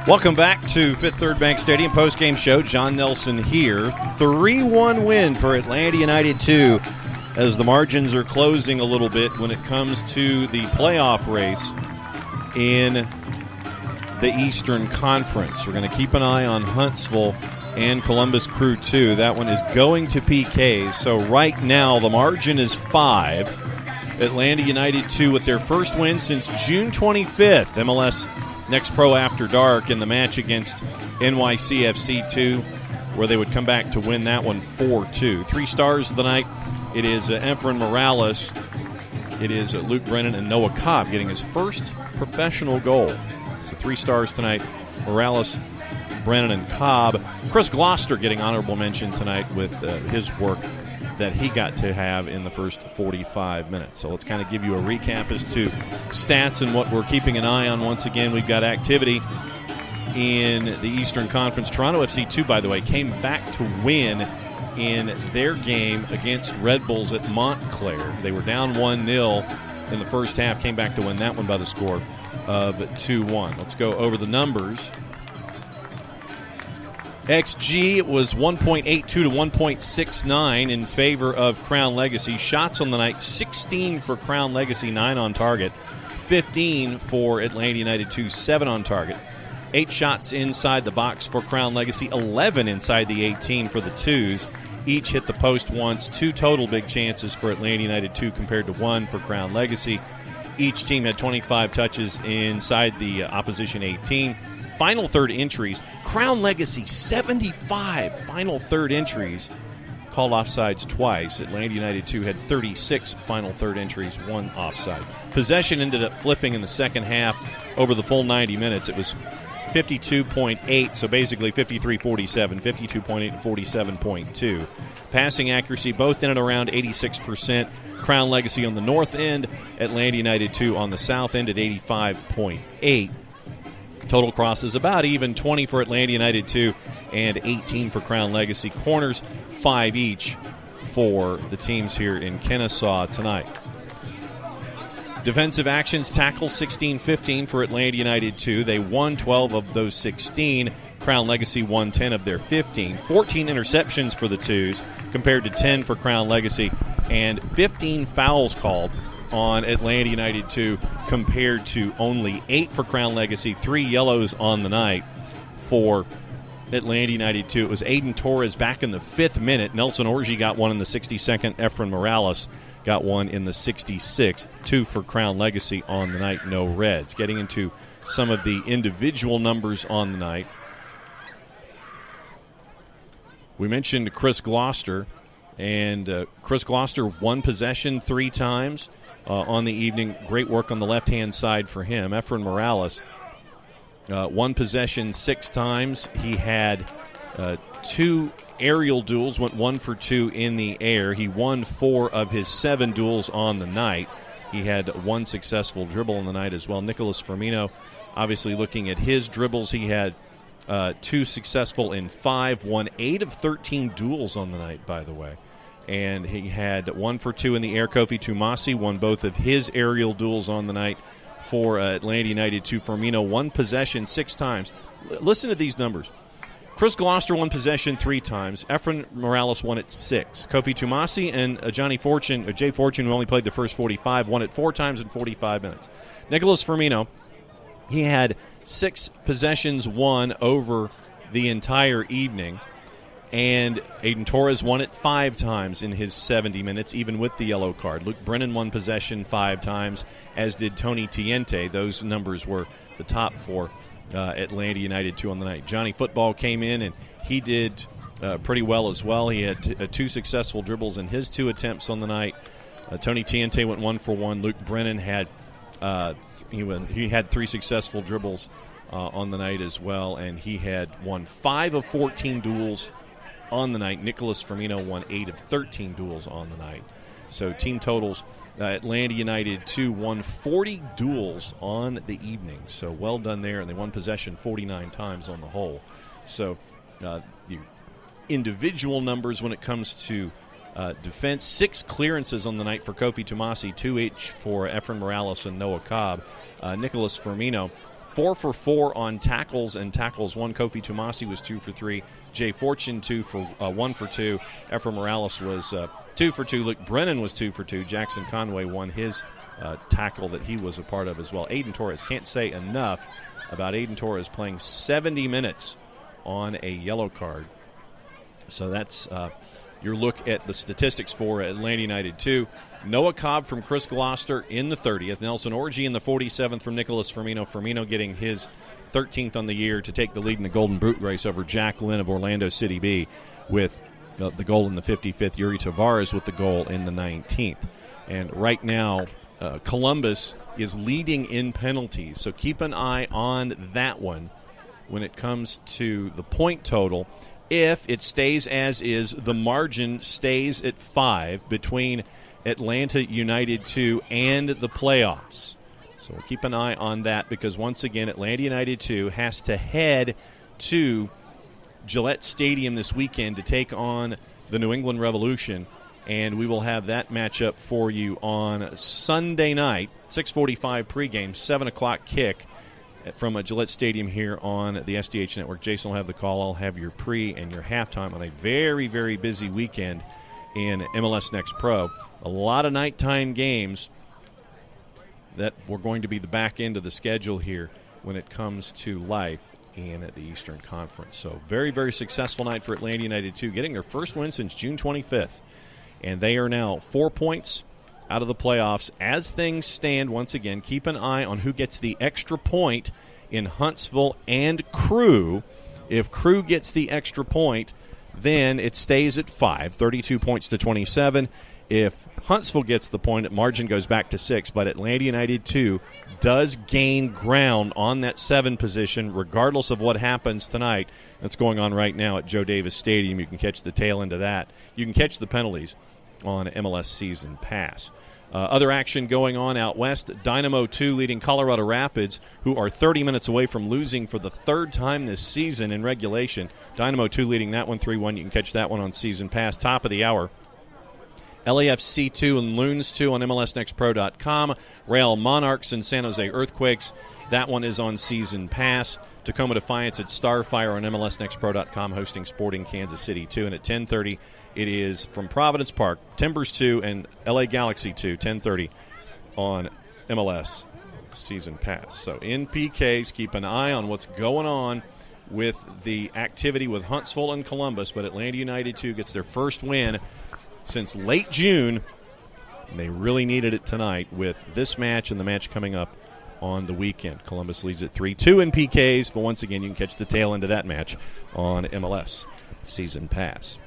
Welcome back to Fifth Third Bank Stadium postgame show. John Nelson here. 3-1 win for Atlanta United 2 as the margins are closing a little bit when it comes to the playoff race in the Eastern Conference. We're going to keep an eye on Huntsville and Columbus Crew 2. That one is going to PKs. So right now the margin is 5. Atlanta United 2 with their first win since June 25th. MLS Next Pro After Dark in the match against NYCFC 2, where they would come back to win that one 4-2. 3 stars of the night. It is Efrain Morales. It is Luke Brennan and Noah Cobb getting his first professional goal. So 3 stars tonight. Morales, Brennan, and Cobb. Chris Gloucester getting honorable mention tonight with his work that he got to have in the first 45 minutes. So let's kind of give you a recap as to stats and what we're keeping an eye on. Once again, we've got activity in the Eastern Conference. Toronto FC 2, by the way, came back to win in their game against Red Bulls at Montclair. They were down 1-0 in the first half, came back to win that one by the score of 2-1. Let's go over the numbers. XG was 1.82 to 1.69 in favor of Crown Legacy. Shots on the night, 16 for Crown Legacy, 9 on target. 15 for Atlanta United 2, 7 on target. 8 shots inside the box for Crown Legacy, 11 inside the 18 for the Twos. Each hit the post once. 2 total big chances for Atlanta United 2 compared to 1 for Crown Legacy. Each team had 25 touches inside the opposition 18. Final third entries, Crown Legacy 75 final third entries, called offsides twice. Atlanta United 2 had 36 final third entries, 1 offside. Possession ended up flipping in the second half over the full 90 minutes. It was 52.8, so basically 53-47, 52.8 to 47.2. Passing accuracy, both in and around 86%. Crown Legacy on the north end, Atlanta United 2 on the south end at 85.8. Total crosses about even, 20 for Atlanta United 2 and 18 for Crown Legacy. Corners, 5 each for the teams here in Kennesaw tonight. Defensive actions, tackles 16-15 for Atlanta United 2. They won 12 of those 16. Crown Legacy won 10 of their 15. 14 interceptions for the Twos compared to 10 for Crown Legacy, and 15 fouls called on Atlanta United 2 compared to only 8 for Crown Legacy, 3 yellows on the night for Atlanta United 2. It was Aiden Torres back in the 5th minute. Nelson Orji got one in the 62nd. Efrain Morales got one in the 66th. 2 for Crown Legacy on the night, no reds. Getting into some of the individual numbers on the night. We mentioned Chris Gloucester, and Chris Gloucester, 1 possession 3 times. On the evening, great work on the left-hand side for him. Efrain Morales, 1 possession 6 times. He had 2 aerial duels, went 1 for 2 in the air. He won 4 of his 7 duels on the night. He had 1 successful dribble on the night as well. Nicholas Firmino, obviously looking at his dribbles, he had 2 successful in 5, won 8 of 13 duels on the night, by the way. And he had 1 for 2 in the air. Kofi Tumasi won both of his aerial duels on the night for Atlanta United 2. Firmino, 1 possession 6 times. Listen to these numbers. Chris Gloucester, 1 possession 3 times. Efrain Morales won it 6. Kofi Tumasi and Jay Fortune, who only played the first 45, won it 4 times in 45 minutes. Nicholas Firmino, he had 6 possessions won over the entire evening. And Aiden Torres won it 5 times in his 70 minutes, even with the yellow card. Luke Brennan won possession 5 times, as did Tony Tiente. Those numbers were the top for Atlanta United 2 on the night. Johnny Football came in, and he did pretty well as well. He had 2 successful dribbles in his 2 attempts on the night. Tony Tiente went 1 for 1. Luke Brennan had he had 3 successful dribbles on the night as well, and he had won 5 of 14 duels on the night. Nicholas Firmino won 8 of 13 duels on the night. So team totals, Atlanta United 2 won 40 duels on the evening. So well done there, and they won possession 49 times on the whole. So the individual numbers when it comes to defense, 6 clearances on the night for Kofi Tumasi, 2 each for Efrain Morales and Noah Cobb. Nicholas Firmino, 4 for 4 on tackles and tackles won. Kofi Tumasi was 2 for 3. Jay Fortune 1 for 2. Efrain Morales was 2 for 2. Luke Brennan was 2 for 2. Jackson Conway won his tackle that he was a part of as well. Aiden Torres, can't say enough about Aiden Torres playing 70 minutes on a yellow card. So that's your look at the statistics for Atlanta United 2. Noah Cobb from Chris Gloucester in the 30th. Nelson Orji in the 47th from Nicholas Firmino. Firmino getting his 13th on the year to take the lead in the Golden Boot race over Jack Lynn of Orlando City B with the goal in the 55th. Yuri Tavares with the goal in the 19th. And right now, Columbus is leading in penalties. So keep an eye on that one when it comes to the point total. If it stays as is, the margin stays at 5 between Atlanta United 2 and the playoffs. So we'll keep an eye on that because, once again, Atlanta United 2 has to head to Gillette Stadium this weekend to take on the New England Revolution, and we will have that matchup for you on Sunday night, 6:45 pregame, 7 o'clock kick from Gillette Stadium here on the SDH Network. Jason will have the call. I'll have your pre and your halftime on a very, very busy weekend in MLS Next Pro. A lot of nighttime games that were going to be the back end of the schedule here when it comes to life in the Eastern Conference. So very, very successful night for Atlanta United 2, getting their first win since June 25th. And they are now 4 points out of the playoffs. As things stand, once again, keep an eye on who gets the extra point in Huntsville and Crew. If Crew gets the extra point, then it stays at 5, 32 points to 27. If Huntsville gets the point, margin goes back to 6, but Atlanta United 2 does gain ground on that 7 position, regardless of what happens tonight. That's going on right now at Joe Davis Stadium. You can catch the tail end of that. You can catch the penalties on MLS Season Pass. Other action going on out west, Dynamo 2 leading Colorado Rapids, who are 30 minutes away from losing for the 3rd time this season in regulation. Dynamo 2 leading that one 3-1. You can catch that one on Season Pass. Top of the hour, LAFC 2 and Loons 2 on MLSNextPro.com. Real Monarchs and San Jose Earthquakes. That one is on Season Pass. Tacoma Defiance at Starfire on MLSNextPro.com hosting Sporting Kansas City 2. And at 10:30, it is from Providence Park, Timbers 2 and LA Galaxy 2, 10:30 on MLS Season Pass. So in PKs, keep an eye on what's going on with the activity with Huntsville and Columbus. But Atlanta United 2 gets their first win since late June, and they really needed it tonight with this match and the match coming up on the weekend. Columbus leads at 3-2 in PKs, but once again, you can catch the tail end of that match on MLS Season Pass.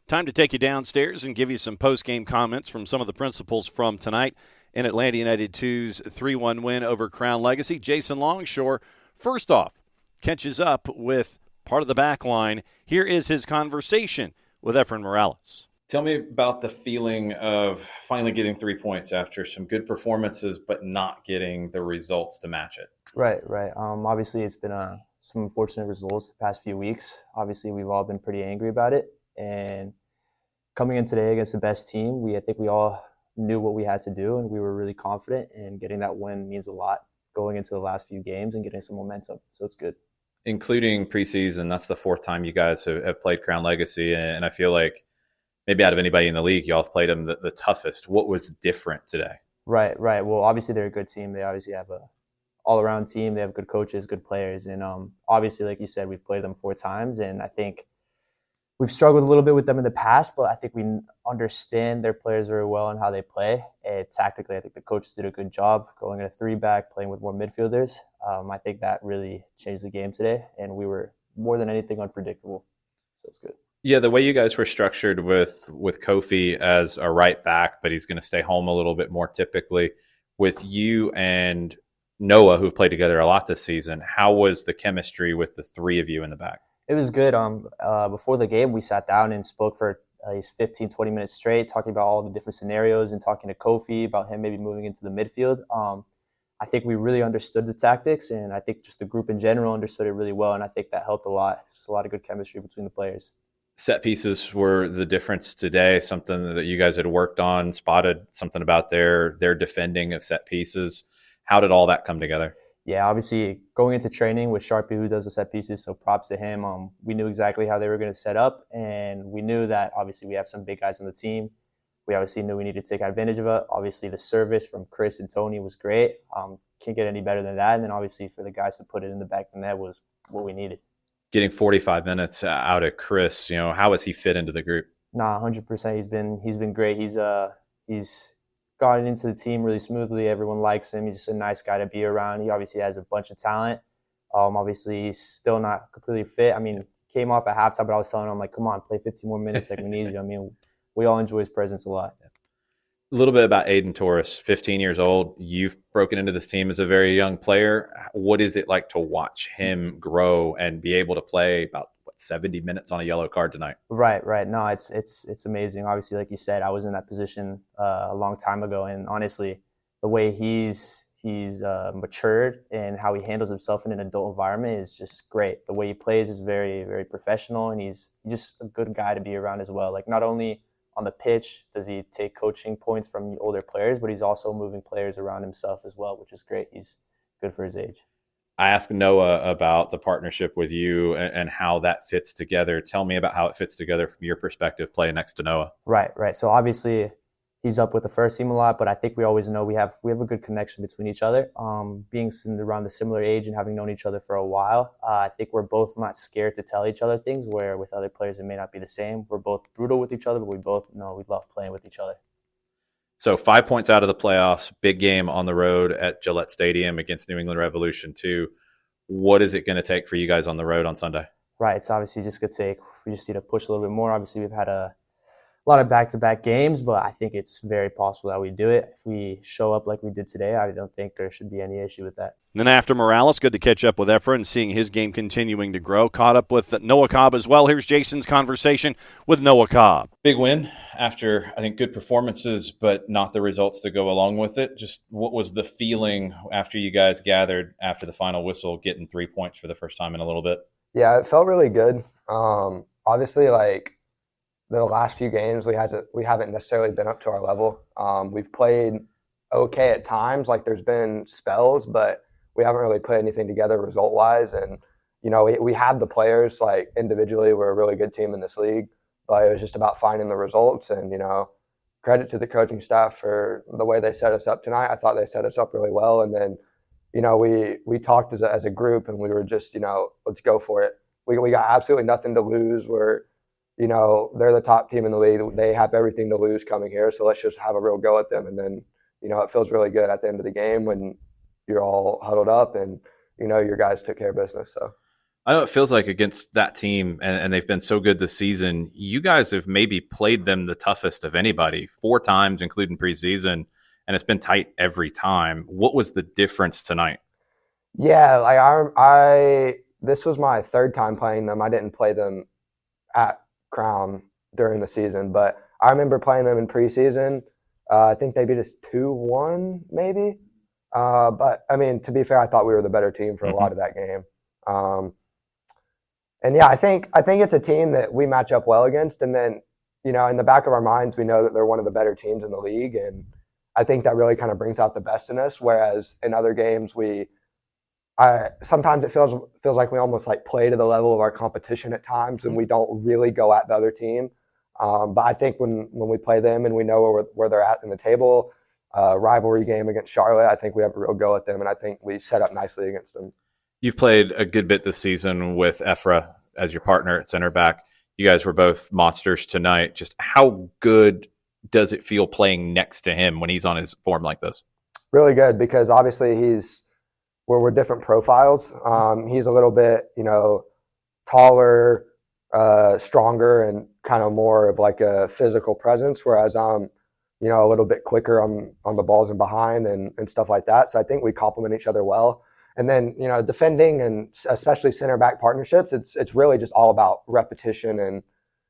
Time to take you downstairs and give you some post-game comments from some of the principals from tonight in Atlanta United 2's 3-1 win over Crown Legacy. Jason Longshore, first off, catches up with part of the back line. Here is his conversation with Efrain Morales. Tell me about the feeling of finally getting 3 points after some good performances, but not getting the results to match it. Right. Obviously, it's been some unfortunate results the past few weeks. Obviously, we've all been pretty angry about it. And coming in today against the best team, I think we all knew what we had to do, and we were really confident. And getting that win means a lot going into the last few games and getting some momentum. So it's good. Including preseason, that's the 4th time you guys have played Crown Legacy, and I feel like maybe out of anybody in the league, y'all have played them the toughest. What was different today? Right. Well, obviously they're a good team. They obviously have a all-around team. They have good coaches, good players. And obviously, like you said, we've played them 4 times. And I think we've struggled a little bit with them in the past, but I think we understand their players very well and how they play. And tactically, I think the coaches did a good job going in a 3-back, playing with more midfielders. I think that really changed the game today. And we were more than anything unpredictable. So it's good. Yeah, the way you guys were structured with Kofi as a right back, but he's going to stay home a little bit more typically. With you and Noah, who've played together a lot this season, how was the chemistry with the 3 of you in the back? It was good. Before the game, we sat down and spoke for at least 15, 20 minutes straight, talking about all the different scenarios and talking to Kofi about him maybe moving into the midfield. I think we really understood the tactics, and I think just the group in general understood it really well, and I think that helped a lot. Just a lot of good chemistry between the players. Set pieces were the difference today, something that you guys had worked on, spotted something about their defending of set pieces. How did all that come together? yeah, obviously going into training with Sharpie, who does the set pieces, so props to him. We knew exactly how they were going to set up, and we knew that obviously we have some big guys on the team. We obviously knew we needed to take advantage of it. Obviously, the service from Chris and Tony was great. Can't get any better than that. And then obviously for the guys to put it in the back of the net was what we needed. Getting 45 minutes out of Chris, how has he fit into the group? Nah, 100%. He's been great. He's gotten into the team really smoothly. Everyone likes him. He's just a nice guy to be around. He obviously has a bunch of talent. Obviously, he's still not completely fit. I mean, he came off at halftime, but I was telling him, like, come on, play 15 more minutes. Like, we need you. I mean, we all enjoy his presence a lot. A little bit about Aiden Torres, 15 years old. You've broken into this team as a very young player. What is it like to watch him grow and be able to play about 70 minutes on a yellow card tonight? Right. No, it's amazing. Obviously, like you said, I was in that position a long time ago, and honestly, the way he's matured and how he handles himself in an adult environment is just great. The way he plays is very, very professional, and he's just a good guy to be around as well. Like, not only on the pitch does he take coaching points from the older players, but he's also moving players around himself as well, which is great. He's good for his age. I asked Noah about the partnership with you and how that fits together. Tell me about how it fits together from your perspective, playing next to Noah. Right. So obviously he's up with the first team a lot, but I think we always know we have a good connection between each other. Being around the similar age and having known each other for a while, I think we're both not scared to tell each other things, where with other players it may not be the same. We're both brutal with each other, but we both know we love playing with each other. So 5 points out of the playoffs, big game on the road at Gillette Stadium against New England Revolution 2. What is it going to take for you guys on the road on Sunday? Right. It's obviously just going to take, we just need to push a little bit more. Obviously, we've had a lot of back-to-back games, but I think it's very possible that we do it. If we show up like we did today, I don't think there should be any issue with that. And then after Morales, good to catch up with Efrain and seeing his game continuing to grow. Caught up with Noah Cobb as well. Here's Jason's conversation with Noah Cobb. Big win after, I think, good performances, but not the results to go along with it. Just what was the feeling after you guys gathered after the final whistle, getting 3 points for the first time in a little bit? Yeah, it felt really good. Obviously, like, the last few games, we haven't necessarily been up to our level. We've played okay at times, like there's been spells, but we haven't really put anything together result-wise. And, we have the players, like, individually, we're a really good team in this league, but it was just about finding the results. And, credit to the coaching staff for the way they set us up tonight. I thought they set us up really well. And then, we talked as a group, and we were just, let's go for it. We got absolutely nothing to lose. They're the top team in the league. They have everything to lose coming here, so let's just have a real go at them. And then, it feels really good at the end of the game when you're all huddled up and, your guys took care of business. So I know it feels like against that team, and they've been so good this season, you guys have maybe played them the toughest of anybody 4 times, including preseason, and it's been tight every time. What was the difference tonight? Yeah, like this was my 3rd time playing them. I didn't play them at Crown during the season, but I remember playing them in preseason. I think they beat us 2-1 maybe. But I mean, to be fair, I thought we were the better team for a lot of that game. And yeah, I think it's a team that we match up well against. And then, in the back of our minds, we know that they're one of the better teams in the league. And I think that really kind of brings out the best in us. Whereas in other games, sometimes it feels like we almost like play to the level of our competition at times, and we don't really go at the other team. But I think when we play them and we know where they're at in the table, rivalry game against Charlotte, I think we have a real go at them, and I think we set up nicely against them. You've played a good bit this season with Efra as your partner at center back. You guys were both monsters tonight. Just how good does it feel playing next to him when he's on his form like this? Really good, because obviously we're different profiles. He's a little bit, taller, stronger, and kind of more of like a physical presence, whereas I'm, a little bit quicker on the balls and behind and stuff like that. So I think we complement each other well. And then, defending and especially center back partnerships, it's really just all about repetition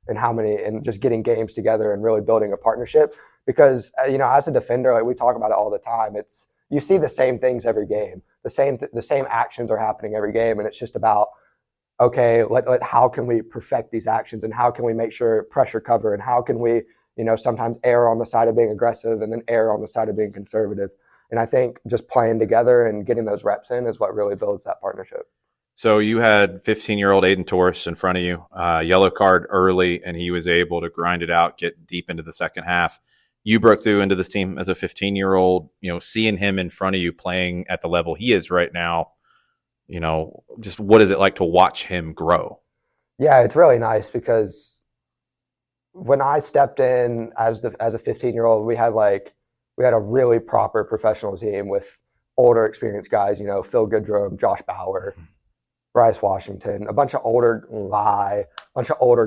and how many, and just getting games together and really building a partnership. Because, as a defender, like we talk about it all the time, you see the same things every game. The same actions are happening every game, and it's just about, okay, how can we perfect these actions, and how can we make sure pressure cover, and how can we, sometimes err on the side of being aggressive and then err on the side of being conservative. And I think just playing together and getting those reps in is what really builds that partnership. So you had 15-year-old Aiden Torres in front of you, yellow card early, and he was able to grind it out, get deep into the second half. You broke through into this team as a 15-year-old, seeing him in front of you playing at the level he is right now, just what is it like to watch him grow? Yeah, it's really nice because when I stepped in as a 15-year-old, we had a really proper professional team with older experienced guys, Phil Goodrum, Josh Bauer, Bryce Washington, a bunch of older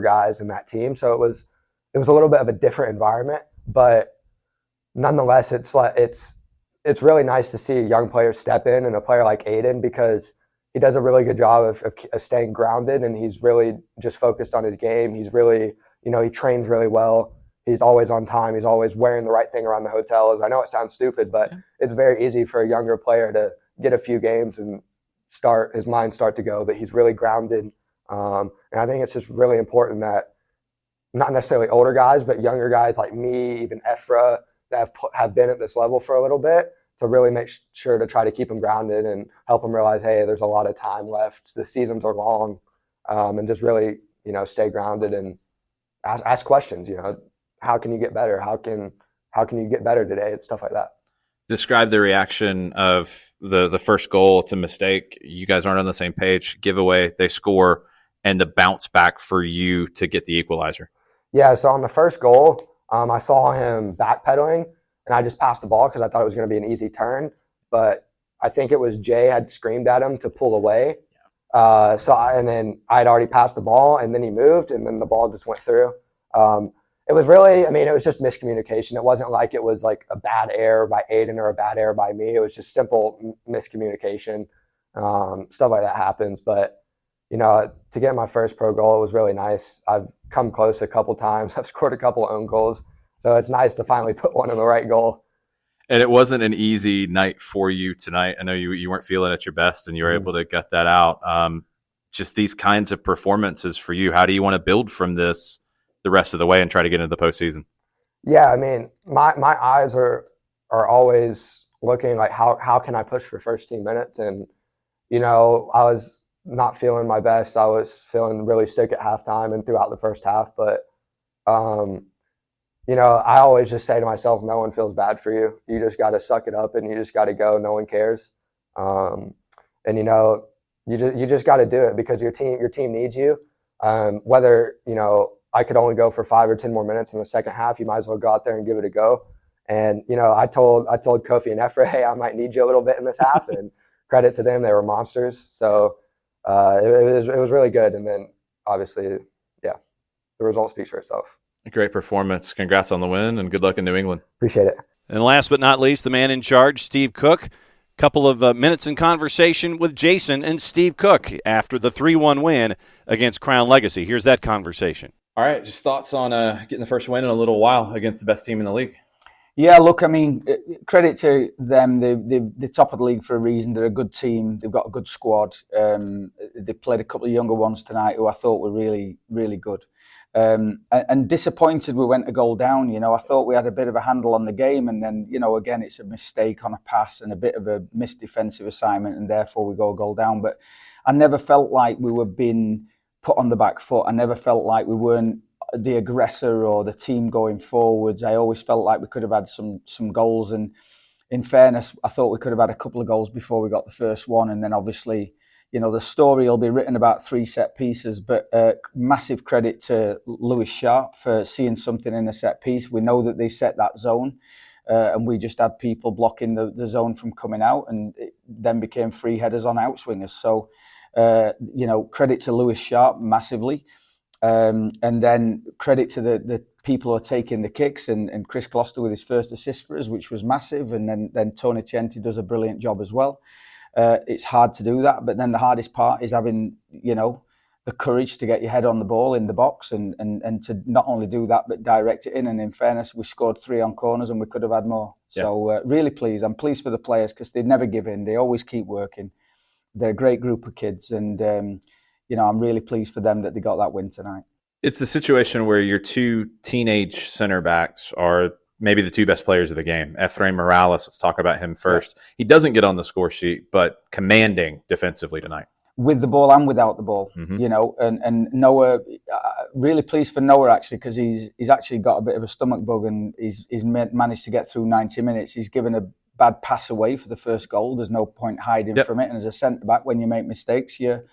guys in that team. So it was a little bit of a different environment, but nonetheless, it's really nice to see a young player step in, and a player like Aiden, because he does a really good job of staying grounded, and he's really just focused on his game. He's really, he trains really well. He's always on time. He's always wearing the right thing around the hotels. I know it sounds stupid, but it's very easy for a younger player to get a few games and his mind start to go, but he's really grounded. And I think it's just really important that not necessarily older guys, but younger guys like me, even Efra, that have been at this level for a little bit, to really make sure to try to keep them grounded and help them realize, hey, there's a lot of time left. The seasons are long, and just really, stay grounded and ask questions. How can you get better? How can you get better today? It's stuff like that. Describe the reaction of the first goal. It's a mistake. You guys aren't on the same page. Giveaway, they score, and the bounce back for you to get the equalizer. Yeah, so on the first goal, I saw him backpedaling, and I just passed the ball because I thought it was going to be an easy turn. But I think it was Jay had screamed at him to pull away. And then I had already passed the ball, and then he moved, and then the ball just went through. It was really, it was just miscommunication. It wasn't like it was like a bad error by Aiden or a bad error by me. It was just simple miscommunication. Stuff like that happens. But, to get my first pro goal, it was really nice. I've come close a couple times. I've scored a couple own goals. So it's nice to finally put one in the right goal. And it wasn't an easy night for you tonight. I know you weren't feeling at your best, and you were able to gut that out. Just these kinds of performances for you, how do you want to build from this the rest of the way and try to get into the postseason? Yeah, my eyes are always looking like how can I push for first team minutes? And, I was not feeling my best. I was feeling really sick at halftime and throughout the first half. But, I always just say to myself, no one feels bad for you. You just got to suck it up, and you just got to go. No one cares. And, you just got to do it because your team needs you. Whether, I could only go for 5 or 10 more minutes in the second half, you might as well go out there and give it a go. And, I told Kofi and Efra, hey, I might need you a little bit in this half, and credit to them. They were monsters. So it was really good. And then obviously, the result speaks for itself. A great performance. Congrats on the win, and good luck in New England. Appreciate it. And last but not least, the man in charge, Steve Cooke. Couple of minutes in conversation with Jason and Steve Cooke after the 3-1 win against Crown Legacy. Here's that conversation. All right, just thoughts on getting the first win in a little while against the best team in the league. Yeah, look, credit to them. They're top of the league for a reason. They're a good team. They've got a good squad. They played a couple of younger ones tonight who I thought were really, really good. And disappointed we went a goal down. I thought we had a bit of a handle on the game, and then, again, it's a mistake on a pass and a bit of a missed defensive assignment, and therefore we go a goal down. But I never felt like we were being put on the back foot. I never felt like we weren't the aggressor or the team going forwards. I always felt like we could have had some goals, and in fairness, I thought we could have had a couple of goals before we got the first one, and then obviously, the story will be written about 3 set pieces, but massive credit to Lewis Sharp for seeing something in a set piece. We know that they set that zone, and we just had people blocking the zone from coming out, and it then became free headers on outswingers. So, credit to Lewis Sharp massively. And then credit to the people who are taking the kicks, and Chris Gloucester with his first assist for us, which was massive. And then Tony Tienti does a brilliant job as well. It's hard to do that, but then the hardest part is having, the courage to get your head on the ball in the box and to not only do that, but direct it in. And in fairness, we scored 3 on corners and we could have had more. Yeah. So really pleased. I'm pleased for the players because they never give in. They always keep working. They're a great group of kids, and I'm really pleased for them that they got that win tonight. It's a situation where your 2 teenage center backs are maybe the two best players of the game. Efrain Morales, let's talk about him first. Yeah. He doesn't get on the score sheet, but commanding defensively tonight. With the ball and without the ball, you know, and Noah, really pleased for Noah actually, because he's actually got a bit of a stomach bug, and he's managed to get through 90 minutes. He's given a bad pass away for the first goal. There's no point hiding from it. And as a centre back, when you make mistakes, you're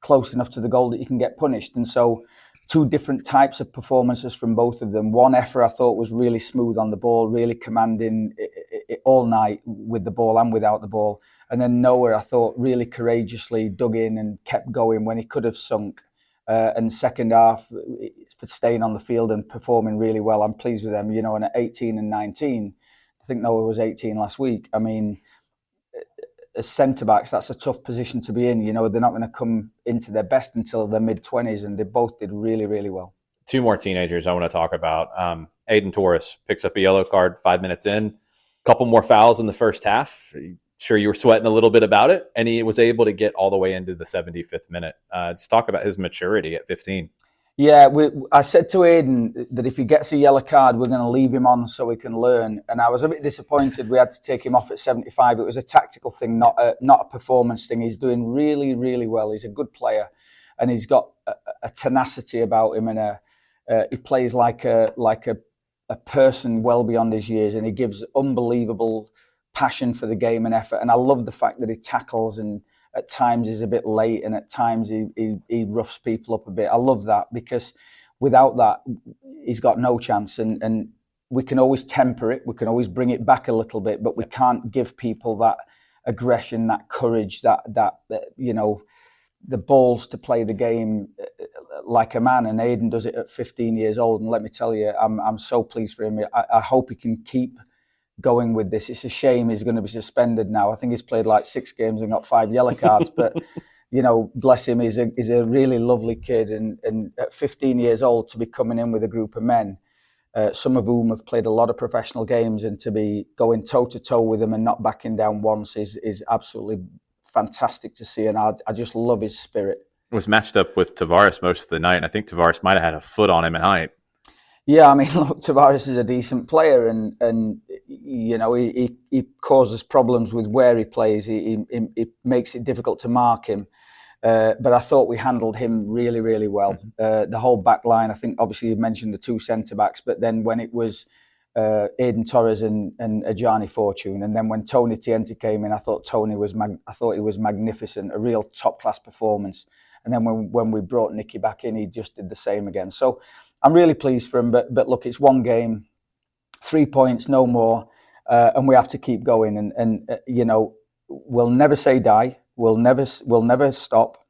close enough to the goal that you can get punished. And so, two different types of performances from both of them. One, Efra, I thought was really smooth on the ball, really commanding it all night with the ball and without the ball. And then Noah, I thought, really courageously dug in and kept going when he could have sunk. And second half, for staying on the field and performing really well. I'm pleased with them. You know, and at 18 and 19, I think Noah was 18 last week. I mean, as centre-backs, that's a tough position to be in. You know, they're not going to come into their best until their mid-20s, and they both did really, really well. Two more teenagers I want to talk about. Aiden Torres picks up a yellow card 5 minutes in. A couple more fouls in the first half. Sure, you were sweating a little bit about it, and he was able to get all the way into the 75th minute. Let's talk about his maturity at 15. Yeah, I said to Aiden that if he gets a yellow card, we're going to leave him on so he can learn. And I was a bit disappointed we had to take him off at 75. It was a tactical thing, not a performance thing. He's doing really, really well. He's a good player, and he's got a tenacity about him, and he plays like a person well beyond his years, and he gives unbelievable passion for the game and effort. And I love the fact that he tackles, and at times he's a bit late, and at times he roughs people up a bit. I love that, because without that, he's got no chance. And we can always temper it. We can always bring it back a little bit, but we can't give people that aggression, that courage, that you know, the balls to play the game like a man. And Aiden does it at 15 years old. And let me tell you, I'm so pleased for him. I hope he can keep going with this. It's a shame he's going to be suspended now. I think he's played like 6 games and got 5 yellow cards, but you know, bless him, he's a really lovely kid, and at 15 years old to be coming in with a group of men, some of whom have played a lot of professional games, and to be going toe to toe with them and not backing down once is absolutely fantastic to see, and I just love his spirit. Was matched up with Tavares most of the night, and I think Tavares might have had a foot on him at night. Yeah, I mean, look, Tavares is a decent player, and you know, he causes problems with where he plays. He makes it difficult to mark him. But I thought we handled him really, really well. The whole back line, I think, obviously you mentioned the 2 centre-backs, but then when it was Aiden Torres and Ajani Fortune, and then when Tony Tiente came in, I thought he was magnificent, a real top-class performance. And then when we brought Nicky back in, he just did the same again. So I'm really pleased for him, but look, it's one game, 3 points, no more, and we have to keep going. And you know, we'll never say die. We'll never stop.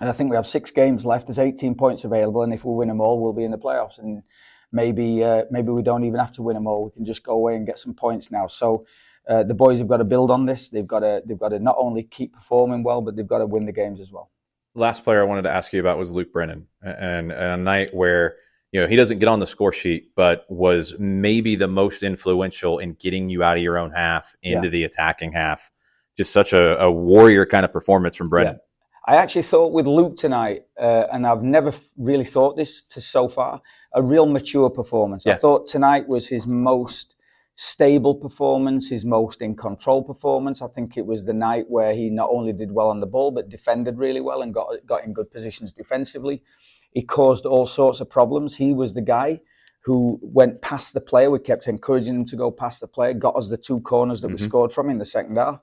And I think we have 6 games left. There's 18 points available, and if we win them all, we'll be in the playoffs. And maybe we don't even have to win them all. We can just go away and get some points now. So the boys have got to build on this. They've got to not only keep performing well, but they've got to win the games as well. Last player I wanted to ask you about was Luke Brennan, and a night where, you know, he doesn't get on the score sheet, but was maybe the most influential in getting you out of your own half into the attacking half. Just such a warrior kind of performance from Brennan. Yeah. I actually thought with Luke tonight, and I've never really thought this so far, a real mature performance. Yeah. I thought tonight was his most stable performance, his most in control performance. I think it was the night where he not only did well on the ball, but defended really well and got in good positions defensively. He caused all sorts of problems. He was the guy who went past the player. We kept encouraging him to go past the player, got us the 2 corners that we scored from in the second half.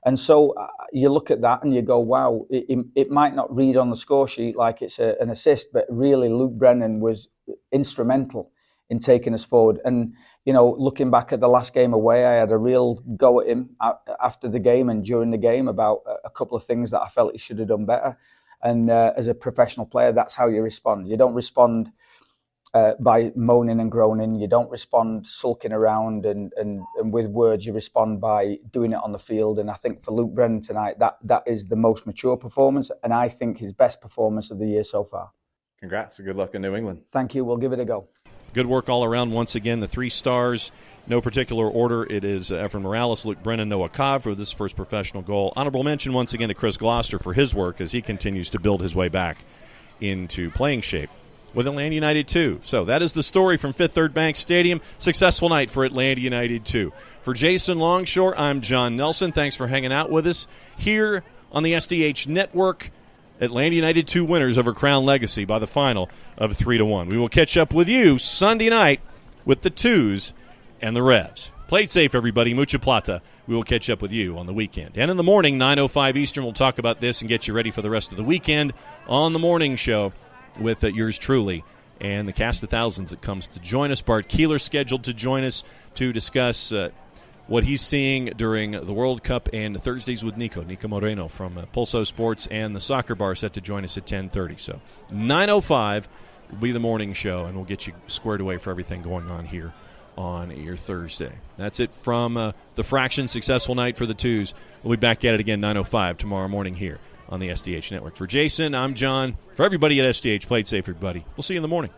And so you look at that and you go, wow, it might not read on the score sheet like it's an assist, but really Luke Brennan was instrumental in taking us forward. And, you know, looking back at the last game away, I had a real go at him after the game and during the game about a couple of things that I felt he should have done better. And as a professional player, that's how you respond. You don't respond by moaning and groaning. You don't respond sulking around and with words. You respond by doing it on the field. And I think for Luke Brennan tonight, that is the most mature performance, and I think his best performance of the year so far. Congrats. Good luck in New England. Thank you. We'll give it a go. Good work all around. Once again, the 3 stars, no particular order. It is Efrain Morales, Luke Brennan, Noah Cobb for this first professional goal. Honorable mention once again to Chris Gloucester for his work as he continues to build his way back into playing shape. with Atlanta United 2. So that is the story from Fifth Third Bank Stadium. Successful night for Atlanta United 2. For Jason Longshore, I'm John Nelson. Thanks for hanging out with us here on the SDH Network. Atlanta United 2 winners over Crown Legacy by the final of 3-1. We will catch up with you Sunday night with the Twos and the Revs. Play it safe, everybody. Mucha plata. We will catch up with you on the weekend. And in the morning, 9:05 Eastern, we'll talk about this and get you ready for the rest of the weekend on the morning show with yours truly and the cast of thousands that comes to join us. Bart Keeler scheduled to join us to discuss what he's seeing during the World Cup and Thursdays with Nico Moreno from Pulso Sports, and the Soccer Bar set to join us at 10:30. So 9:05 will be the morning show, and we'll get you squared away for everything going on here on your Thursday. That's it from the Fraction. Successful night for the Twos. We'll be back at it again 9:05 tomorrow morning here on the SDH Network. For Jason, I'm John. For everybody at SDH, play it safe, everybody. We'll see you in the morning.